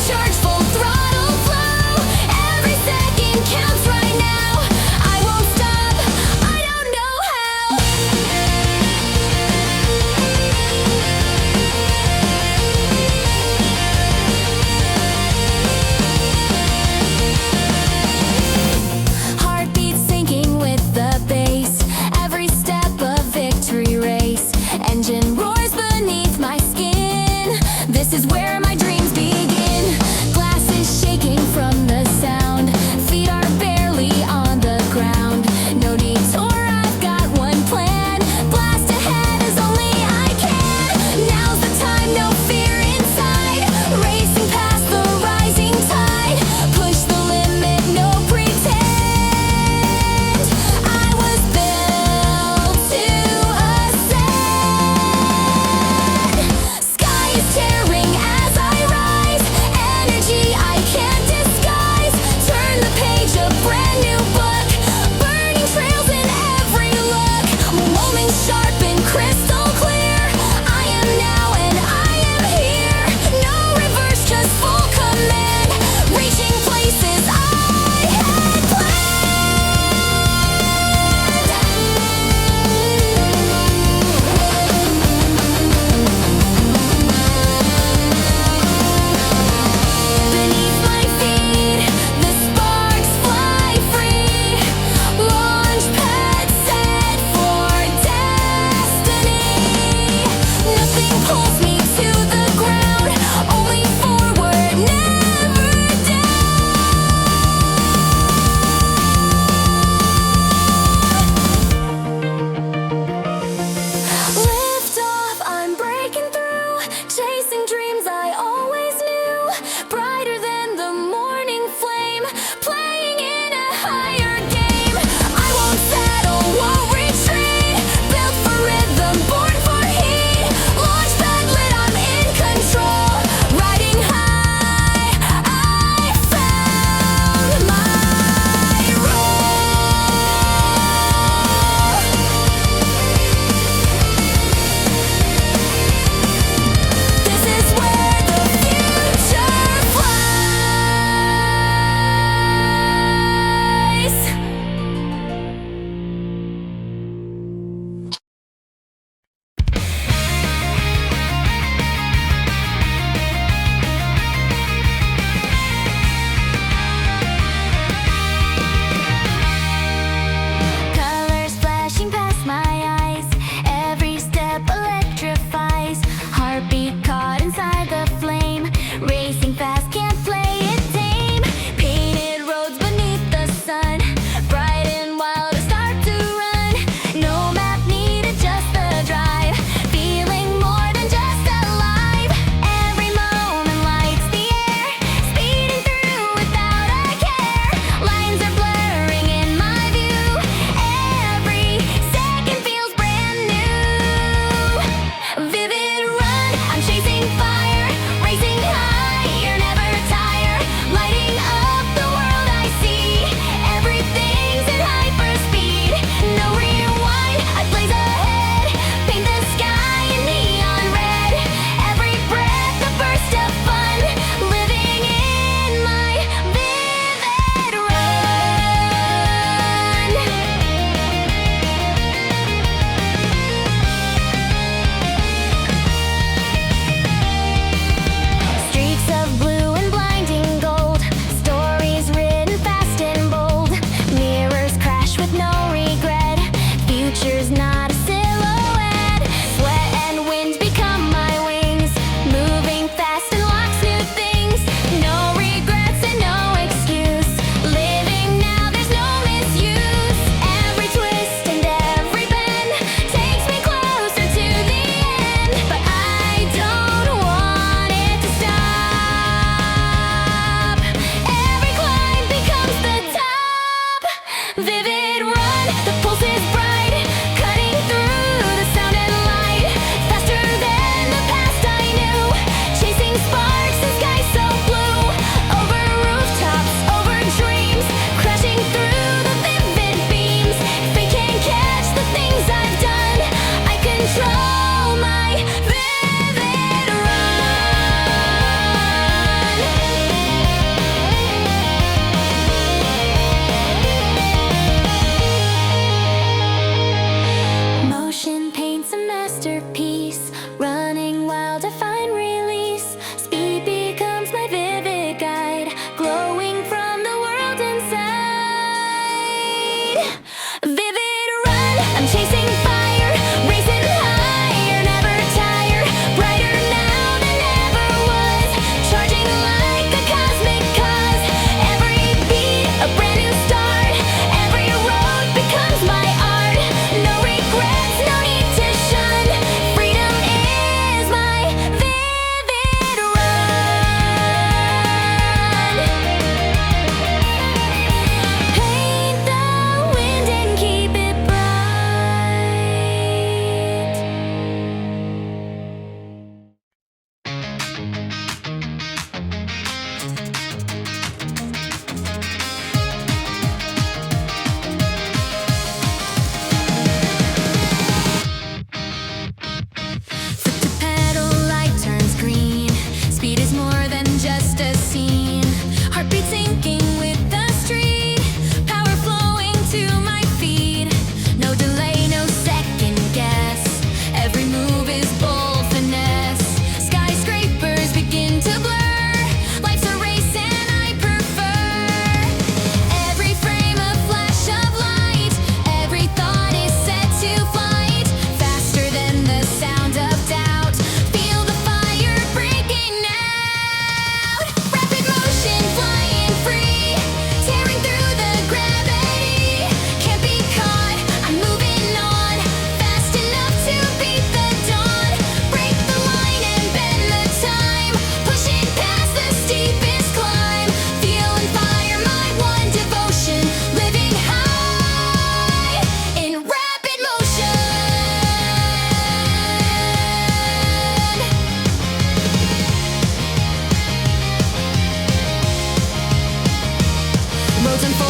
charge, full throttle flow. Every second counts right now. I won't stop, I don't know how. Heartbeat sinking with the bass. Every step a victory race. Engine roars beneath my skin. This is where my dreams begin.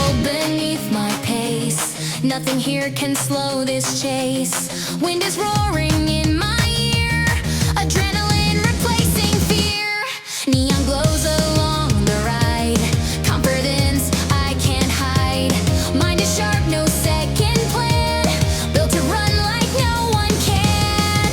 crumble beneath my pace. Nothing here can slow this chase. Wind is roaring in my ear, adrenaline replacing fear. Neon glows along the ride, confidence I can't hide. Mind is sharp, no second plan, built to run like no one can.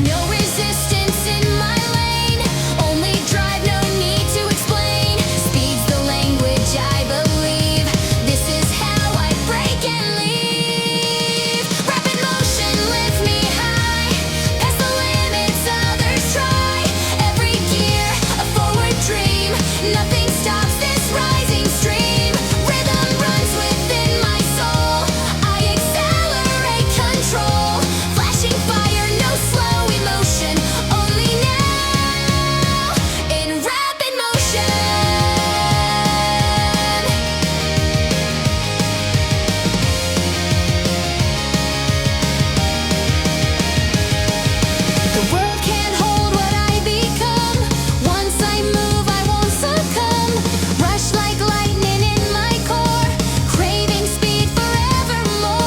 No resistance in my lane, only drive, no need to explain. Speed's the language I believe, this is how I break and leave. Rapid motion lift me high, past the limits others try. Every gear, a forward dream, nothing stops this rising stream. Rhythm runs within my soul, I accelerate control. Flashing fire, no slow emotion, only now in rapid motion. The world can't hold what I become. Once I move, I won't succumb. Rush like lightning in my core, craving speed forevermore.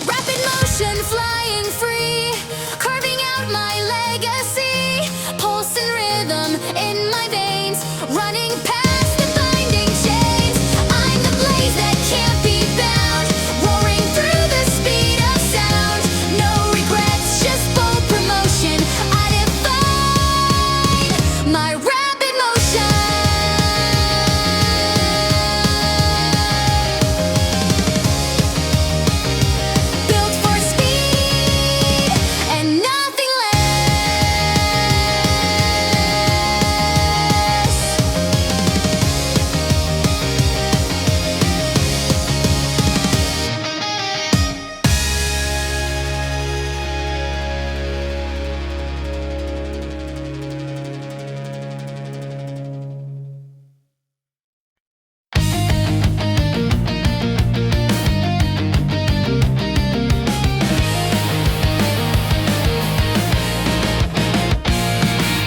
Rapid motion, flying free, carving out my legacy. Pulse and rhythm in my veins, running past the binding chains. I'm the blaze that can't be bound, roaring through the speed of sound. No regrets, just bold promotion. I define my rapid motion. Built for speed and nothing less.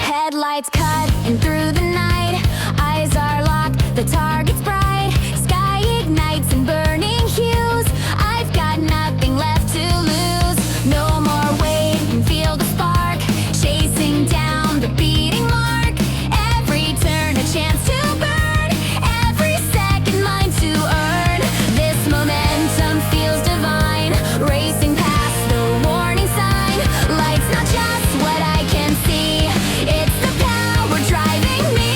Headlights cutting through the night, eyes are locked, the target's bright. Sky ignites in burning hues, I've got nothing left to lose. No more waiting, feel the spark, chasing down the beating mark. Every turn a chance to burn, every second mine to earn. This momentum feels divine, racing past the warning sign. Light's not just what I can see, it's the power driving me.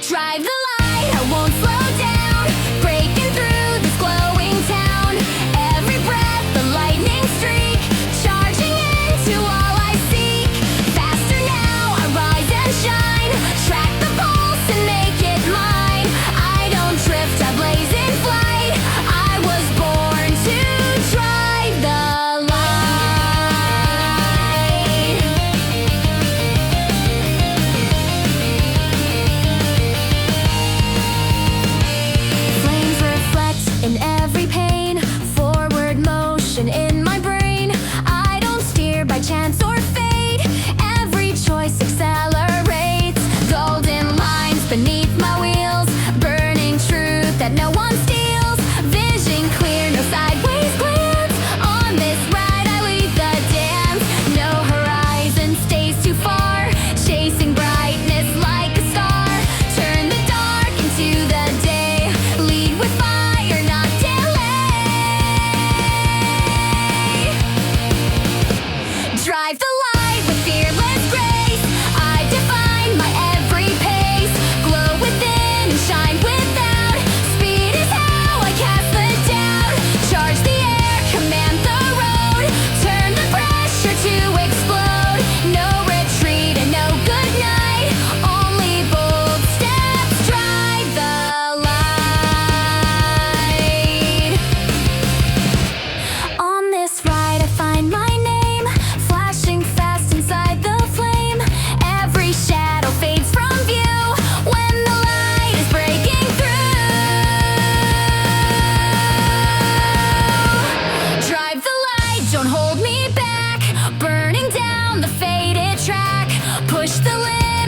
Drive the light, I won't slow down, breaking through this glowing town. Every breath, the lightning streak, charging into all I seek. Faster now, I rise and shine, track the pulse and make it mine. I don't drift, I blaze in flight, I was born to drive the light. Flames reflect in every pain, forward motion in my brain. I don't steer by chance or fate, every choice accelerates. Golden lines beneath my wheels, burning truth that no one steals. Vision clear, no sideways glance, on this ride I lead the dance. No horizon stays too far, chasing brightness like a star. Turn the dark into the day, lead with fire, not delay. Drive the light with fearless grace, I define my every pace. Glow within and shine without, speed is how I cast the doubt. Charge the air, command the road, turn the pressure to explode. No retreat and no good night, only bold steps drive the light. On this ride I find my name, flashing fast inside the flame. Every shadow fades from view when the light is breaking through. Drive the light, don't hold me back, burning down the faded track. Push the limit.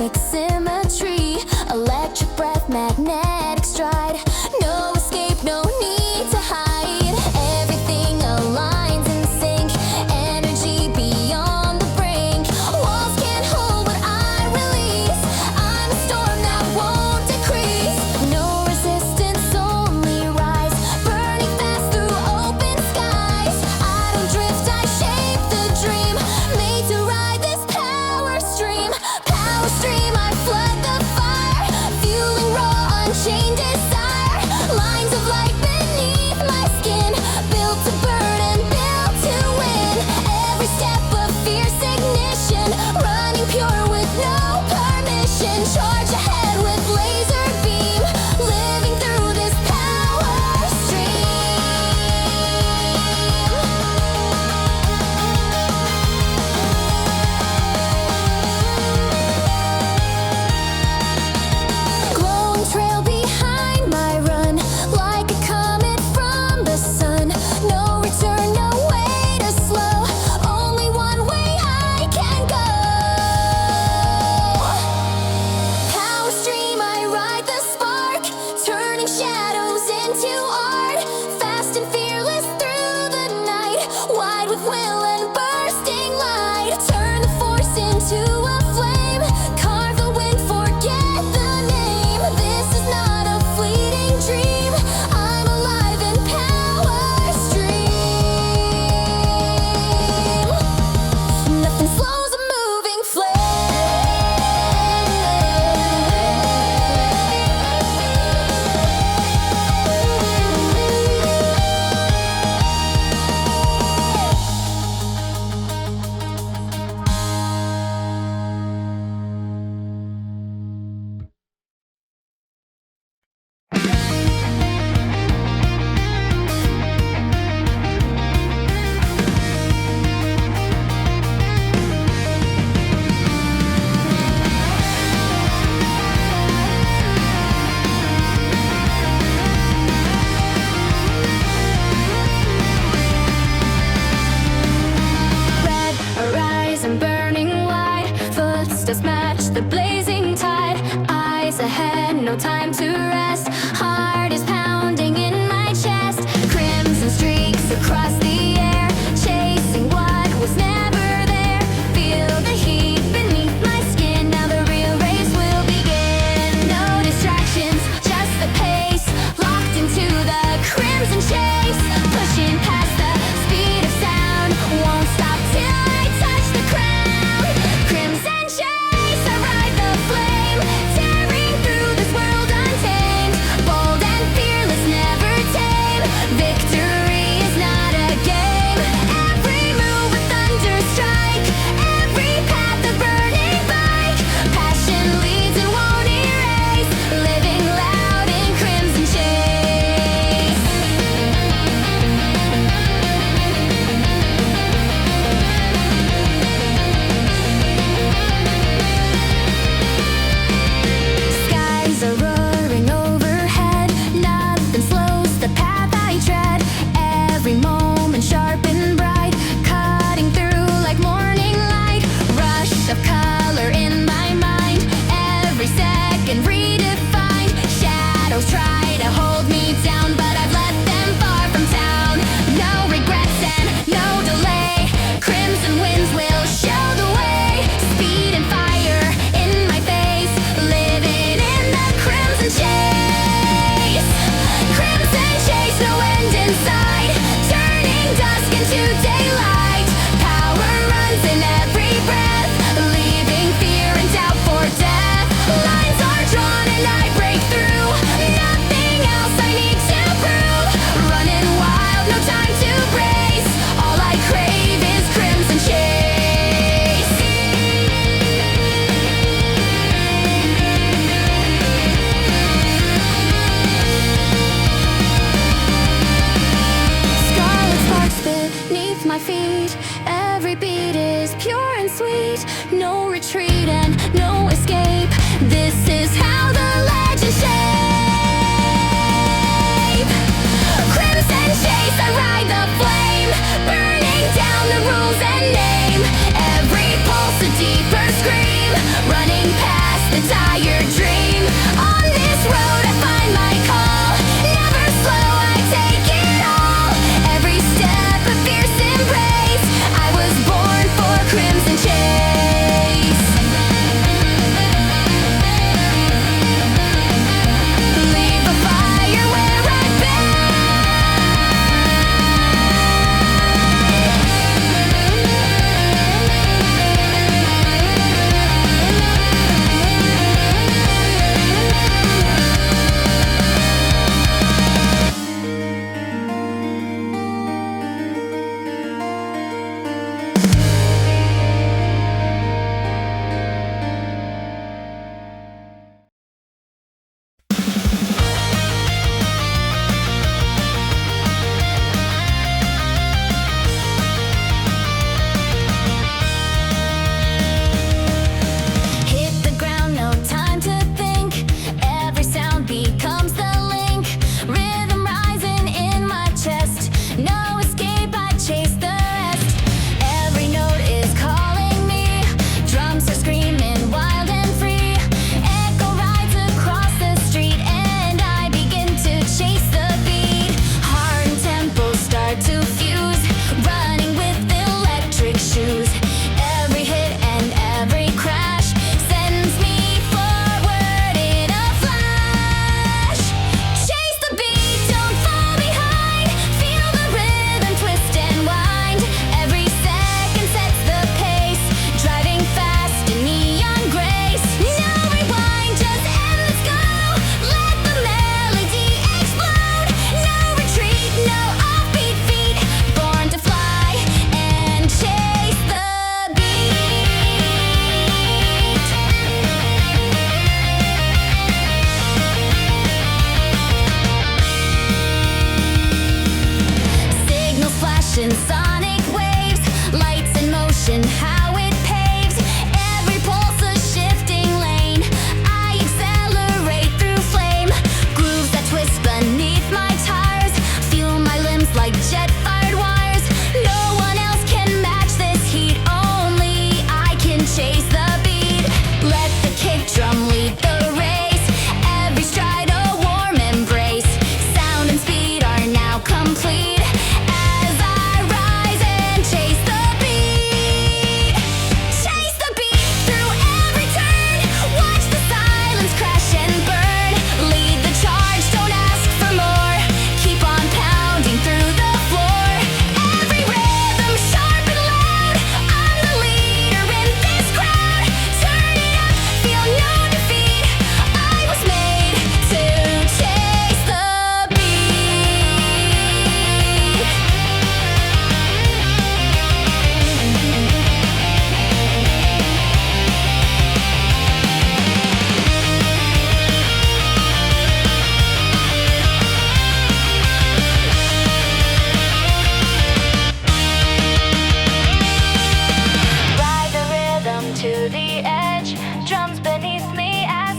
perfect symmetry, electric breath, magnetic stride. No escape, no need to hide. Everything aligns in sync, energy beyond the brink. Walls can't hold what I release. I'm a storm that won't decrease. No resistance, only rise, burning fast through open skies. I don't drift, I shape the dream, made to ride this power stream. Power stream, I flood the fire, fueling raw, unchained desire. Lines of light beneath my skin, built to burn and built to win. Every step of fierce ignition, running pure with no permission. Charge ahead with laser beam, living through this power stream. Glowing trail behind my run, like a comet from the sun. No return, no way to slow, only one way I can go. Power stream, I ride the spark, turning shadows into art. Fast and fearless through the night, wide with will and bursting light. Turn the force into a flame, carve the wind, forget the name. This is not a fleeting dream, I'm alive in power stream. Nothing slows a moving red horizon burning wide, footsteps match the blazing tide. Eyes ahead, no time to rest. Heart is pounding in my chest. Crimson streaks across the air, chasing what was never there. Feel the heat beneath my skin, now the real race will begin. No distractions, just the pace, locked into the crimson chase. Pushing past the speed of sound, won't stop till I touch the crown. Crimson chase, I ride the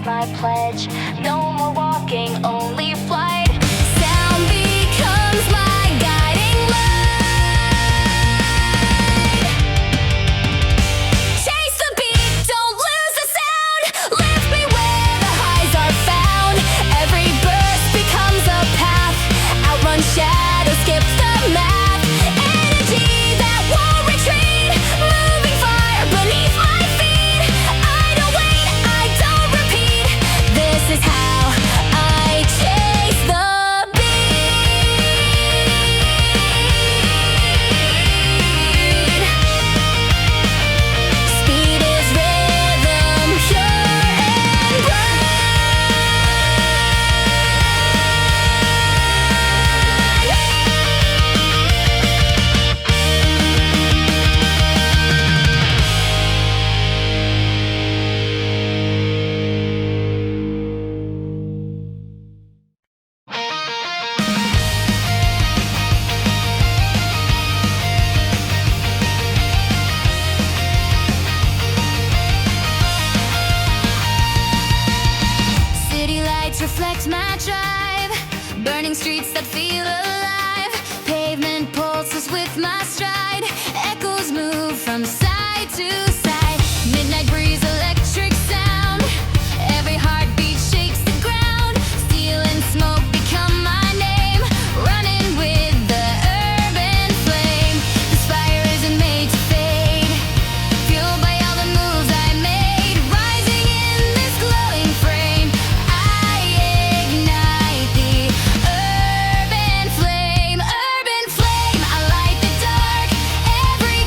my pledge. No more walking, only flight. Sound becomes my guiding light. Chase the beat, don't lose the sound. Lift me where the highs are found. Every burst becomes a path. Outrun shadows, skip the math. Energy that won't retreat. Moving fire beneath my feet. I don't wait, I don't repeat. This is how I chase the beat. Speed is rhythm, pure and City lights reflect my drive. Burning streets that feel alive. Pavement pulses with my stride. Echoes move from side to side. Midnight breeze, electric sound. Every heartbeat shakes the ground. Steel and smoke become my name. Running with the urban flame. This fire isn't made to fade. Fueled by all the moves I made. Rising in this glowing frame. I ignite the urban flame. Urban flame, I light the dark. Every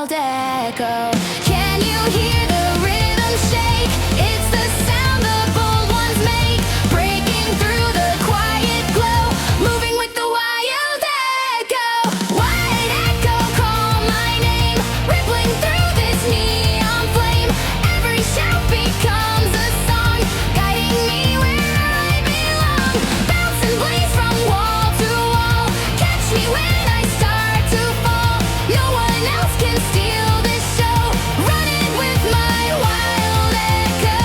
wild echo. Can you hear the rhythm shake? It's the sound the bold ones make, breaking through the quiet glow, moving with the wild echo. Wild echo, call my name, rippling through this neon flame. Every shout becomes a song, guiding me where I belong. Bounce and blaze from wall to wall, catch me when I start to fall. No one else can steal this show, running with my wild echo.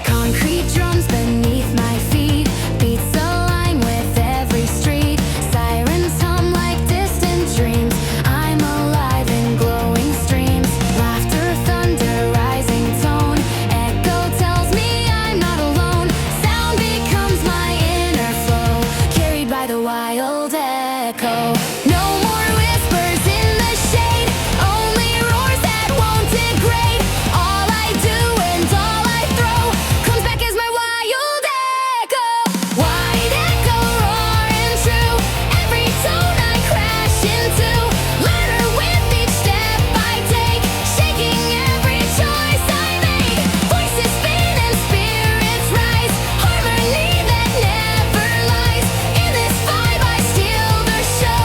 Concrete drums beneath my feet, beats align with every street. Sirens hum like distant dreams, I'm alive in glowing streams. Laughter, thunder, rising tone, echo tells me I'm not alone. Sound becomes my inner flow, carried by the wild echo. No more whispers in the shade, only roars that won't degrade. All I do and all I throw comes back as my wild echo. Wide echo, roar and true, every tone I crash into, louder with each step I take, shaking every choice I make. Voices spin and spirits rise, harmony that never lies. In this vibe I steal the show,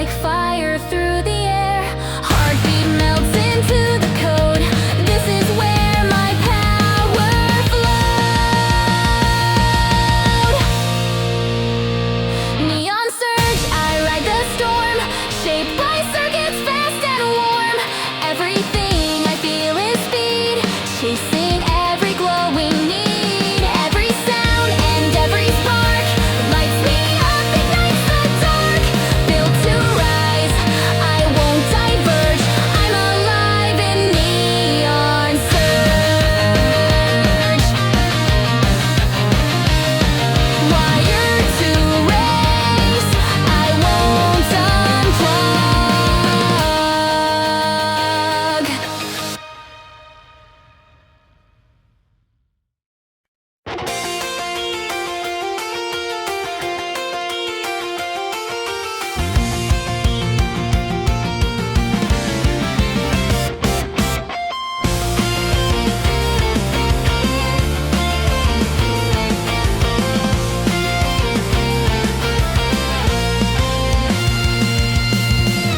like fire through the air. Heartbeat melts into the code. This is where my power flowed. Neon surge, I ride the storm, shaped by circuits fast and warm. Everything I feel is speed, chasing every glowing need. Every sound and every spark lights me up, ignites the dark. Built to rise, I won't diverge. I'm alive in neon surge. Wired to race, I won't unplug.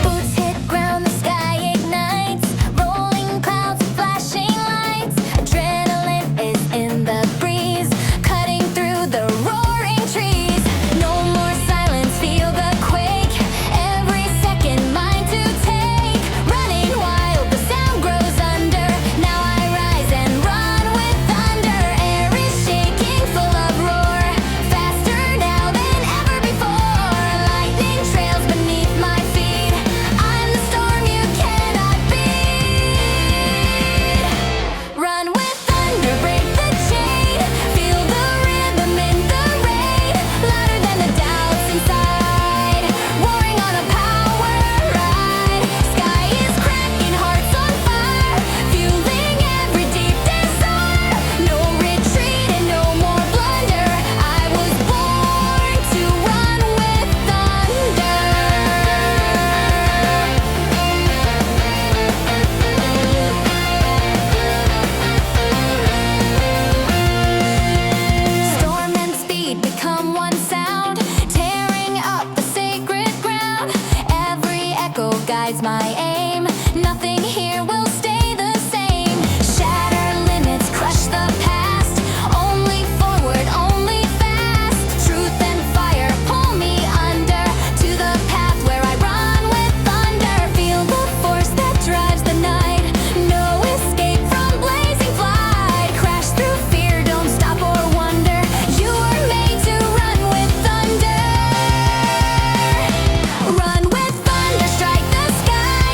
Boots hit ground, the sky ignites. Rolling clouds, flashing lights. Adrenaline is in the breeze, cutting through the roaring trees. No more silence, feel the quake. Every second mine to take. Running wild, the sound grows under. Now I rise and run with thunder. Air is shaking, full of roar. Faster now than ever before. Lightning trails beneath my feet. I'm the storm you cannot beat. Run with thunder, break the chain. Feel the rhythm in the rain. Louder than the doubts inside. Roaring on a power ride. Sky is cracking, hearts on fire. Fueling every deep desire. No retreat and no more blunder. I was born to run with thunder. Storm and speed become one sound, tearing up the sacred ground. Every echo guides my aim. Nothing here will stay the same. Shatter limits, crush the past. Only forward, only fast. Truth and fire pull me under to the path where I run with thunder. Feel the force that drives the night. No escape from blazing flight. Crash through fear, don't stop or wonder. You were made to run with thunder. Run with thunder, strike the sky.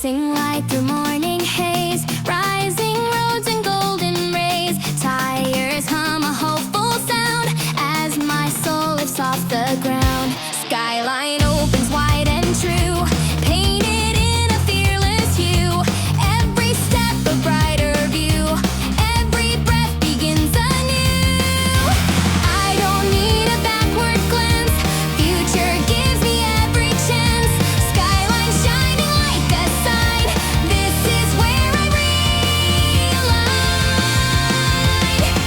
Racing light through morning haze, rising roads and golden rays. Tires hum a hopeful sound as my soul lifts off the ground. Skyline opens wide and true, painted in a fearless hue. Every step a brighter view, every breath begins anew. I don't need a backward glance, future gives me every chance. Skyline shining like a sign, this is where I realign.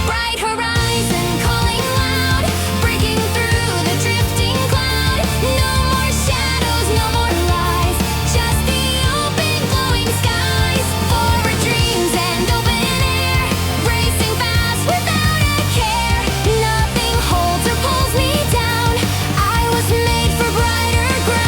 Bright horizon calling loud, breaking through the drifting cloud. No more shadows, no more lies, just the open glowing skies. Forward dreams and open air, racing fast without a care. Nothing holds or pulls me down, I was made for brighter ground.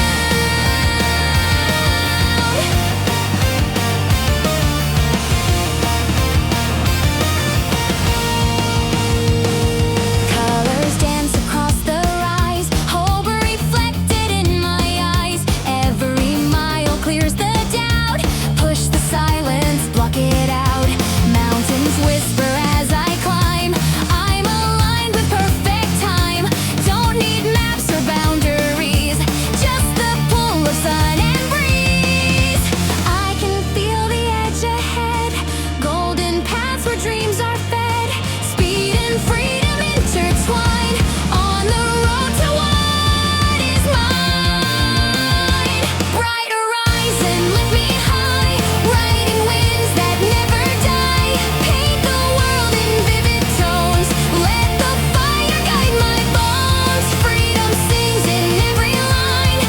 Colors dance across the rise, hope reflected in my eyes. Every mile clears the doubt, push the silence, block it out. Mountains whisper as I climb, I'm aligned with perfect time. Don't need maps or boundaries, just the pull of sun and breeze. I can feel the edge ahead, golden paths where dreams are fed. Speed and freedom intertwine, on the road to what is mine. Bright horizon, lift me high, riding winds that never die. Paint the world in vivid tones, let the fire guide my bones. Freedom sings in every line,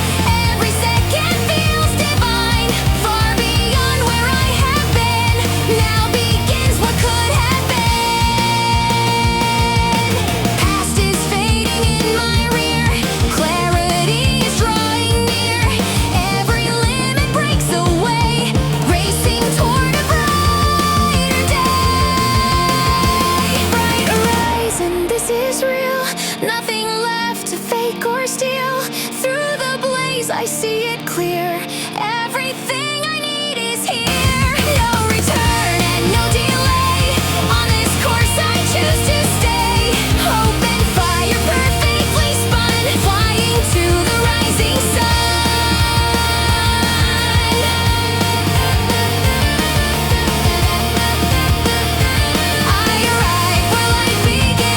every second feels divine. Far beyond where I have been, now begins what could have been. Past is fading in my rear, clarity is drawing near. Every limit breaks away, racing toward a brighter day. Bright horizon, this is real, nothing left to fake or steal. Through the blaze I see it clear, everything I need is here. No return and no delay, on this course I choose to stay. Hope and fire perfectly spun, flying to the rising sun. I arrive where life begins.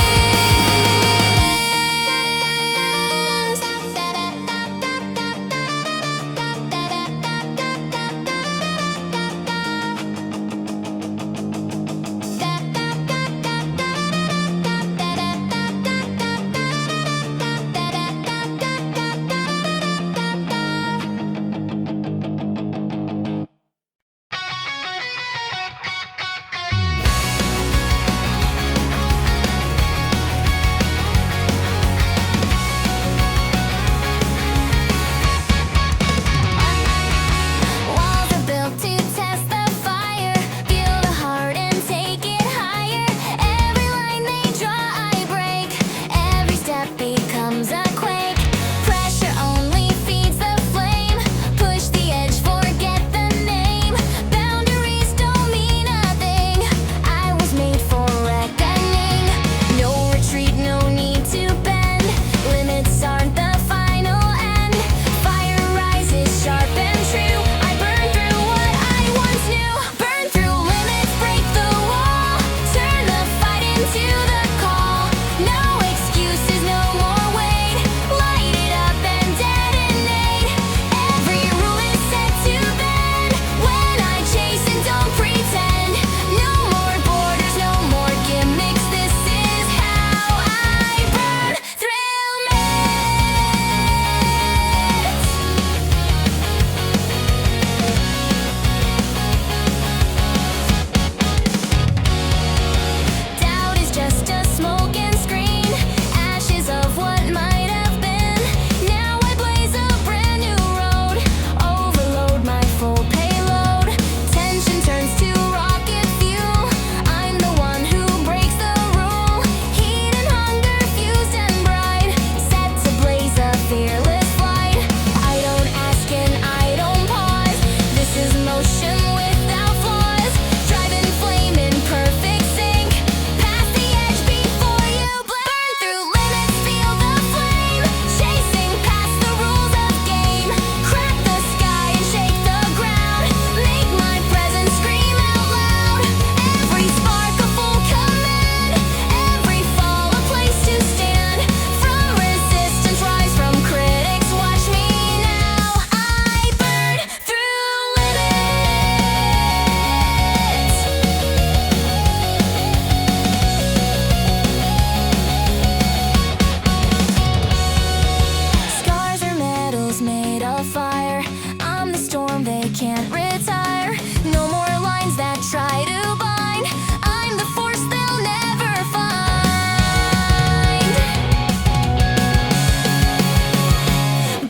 fire. I'm the storm they can't retire. No more lines that try to bind. I'm the force they'll never find.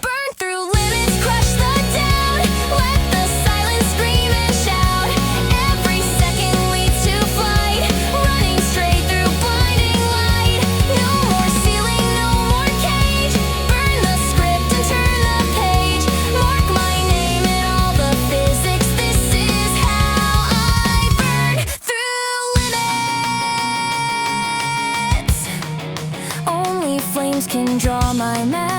Burn through limits, crush the doubt. Let the silence scream and shout. Every second leads to flight. Running straight through blinding light. No more ceiling, no more cage. Burn the script and turn the page. Mark my name in all the physics. This is how I burn through limits. Only flames can draw my map.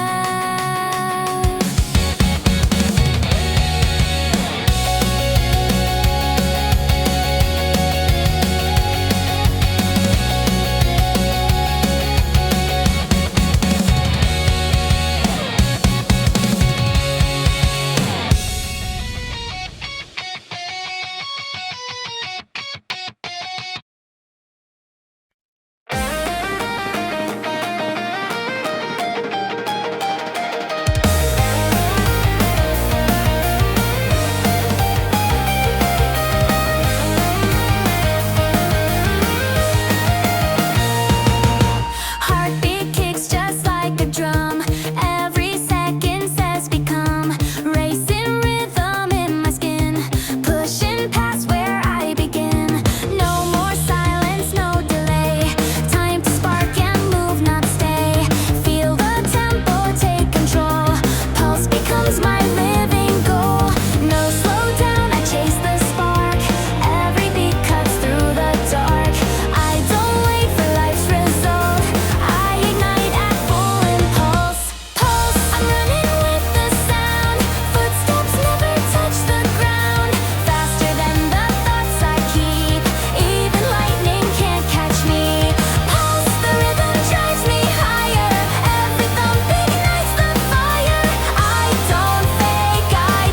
Heartbeat kicks just like a drum. Every second says become. Racing rhythm in my skin. Pushing past where I begin. No more silence, no delay. Time to spark and move, not stay. Feel the tempo take control. Pulse becomes my living goal. No slow down, I chase the spark. Every beat cuts through the dark. I don't wait for life's result. I ignite at full impulse. Pulse, I'm running with the sound. Footsteps never touch the ground. Faster than the thoughts I keep. Even lightning can't catch me. Pulse, the rhythm drives me higher. Every thump ignites the fire. I don't fake, I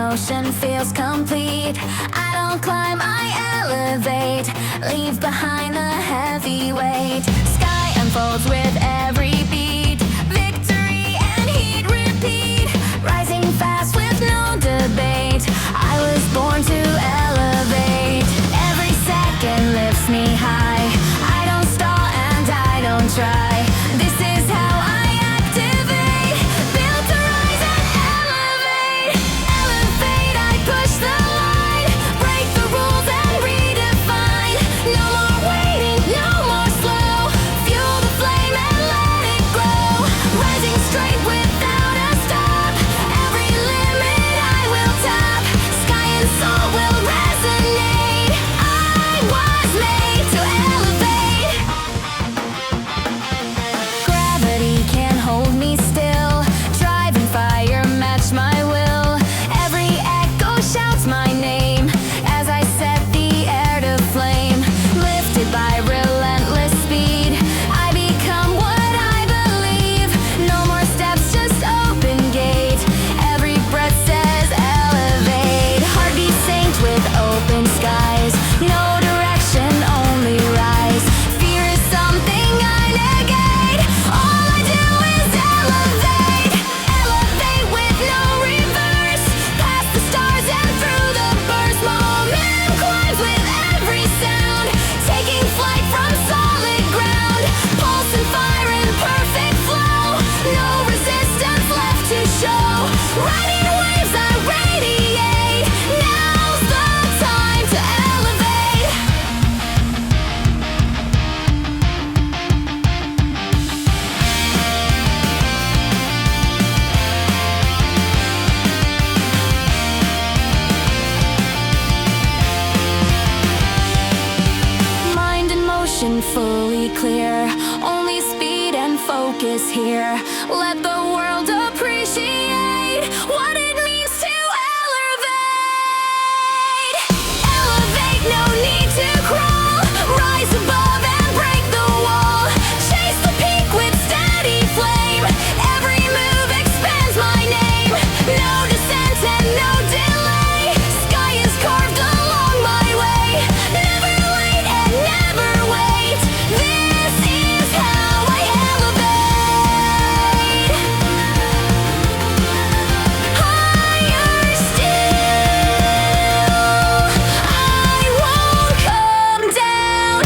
motion feels complete. I don't climb, I elevate. Leave behind the heavy weight. Sky unfolds with every beat. Victory and heat repeat. Rising fast with no debate. I was born to elevate. Every second lifts me high. I don't stall and I don't try. This is how I activate. Built to rise and elevate. Elevate, I push the line. Break the rules and redefine. No more waiting, no more slow. Fuel the flame and let it grow. Rising straight without a stop. Every limit I will tap. Sky and soul will resonate. I was made to elevate. Gravity can't hold me still. Driving fire match my will. Every echo shouts my name as I set the air to flame. Lifted by relentless speed, I become what I believe. No more steps, just open gate. Every breath says elevate. Heartbeat synced with open skies. No direction, only rise. Fear is something I negate. All I do is elevate. Elevate with no reverse. Past the stars and through the burst. Momentum climbs with every sound. Taking flight from solid ground. Pulse and fire in perfect flow. No resistance left to show. Riding waves I radiate. Now's the time to elevate. Mind and motion fully clear. Only speed and focus here. Let the world appreciate what it means to elevate. Elevate, no need to crawl. Rise above and break the wall. Chase the peak with steady flame. Every move expands my name. No descent and no delay. Sky is carved along my way. Never late and never wait. This is how I elevate. Higher still. I won't come down.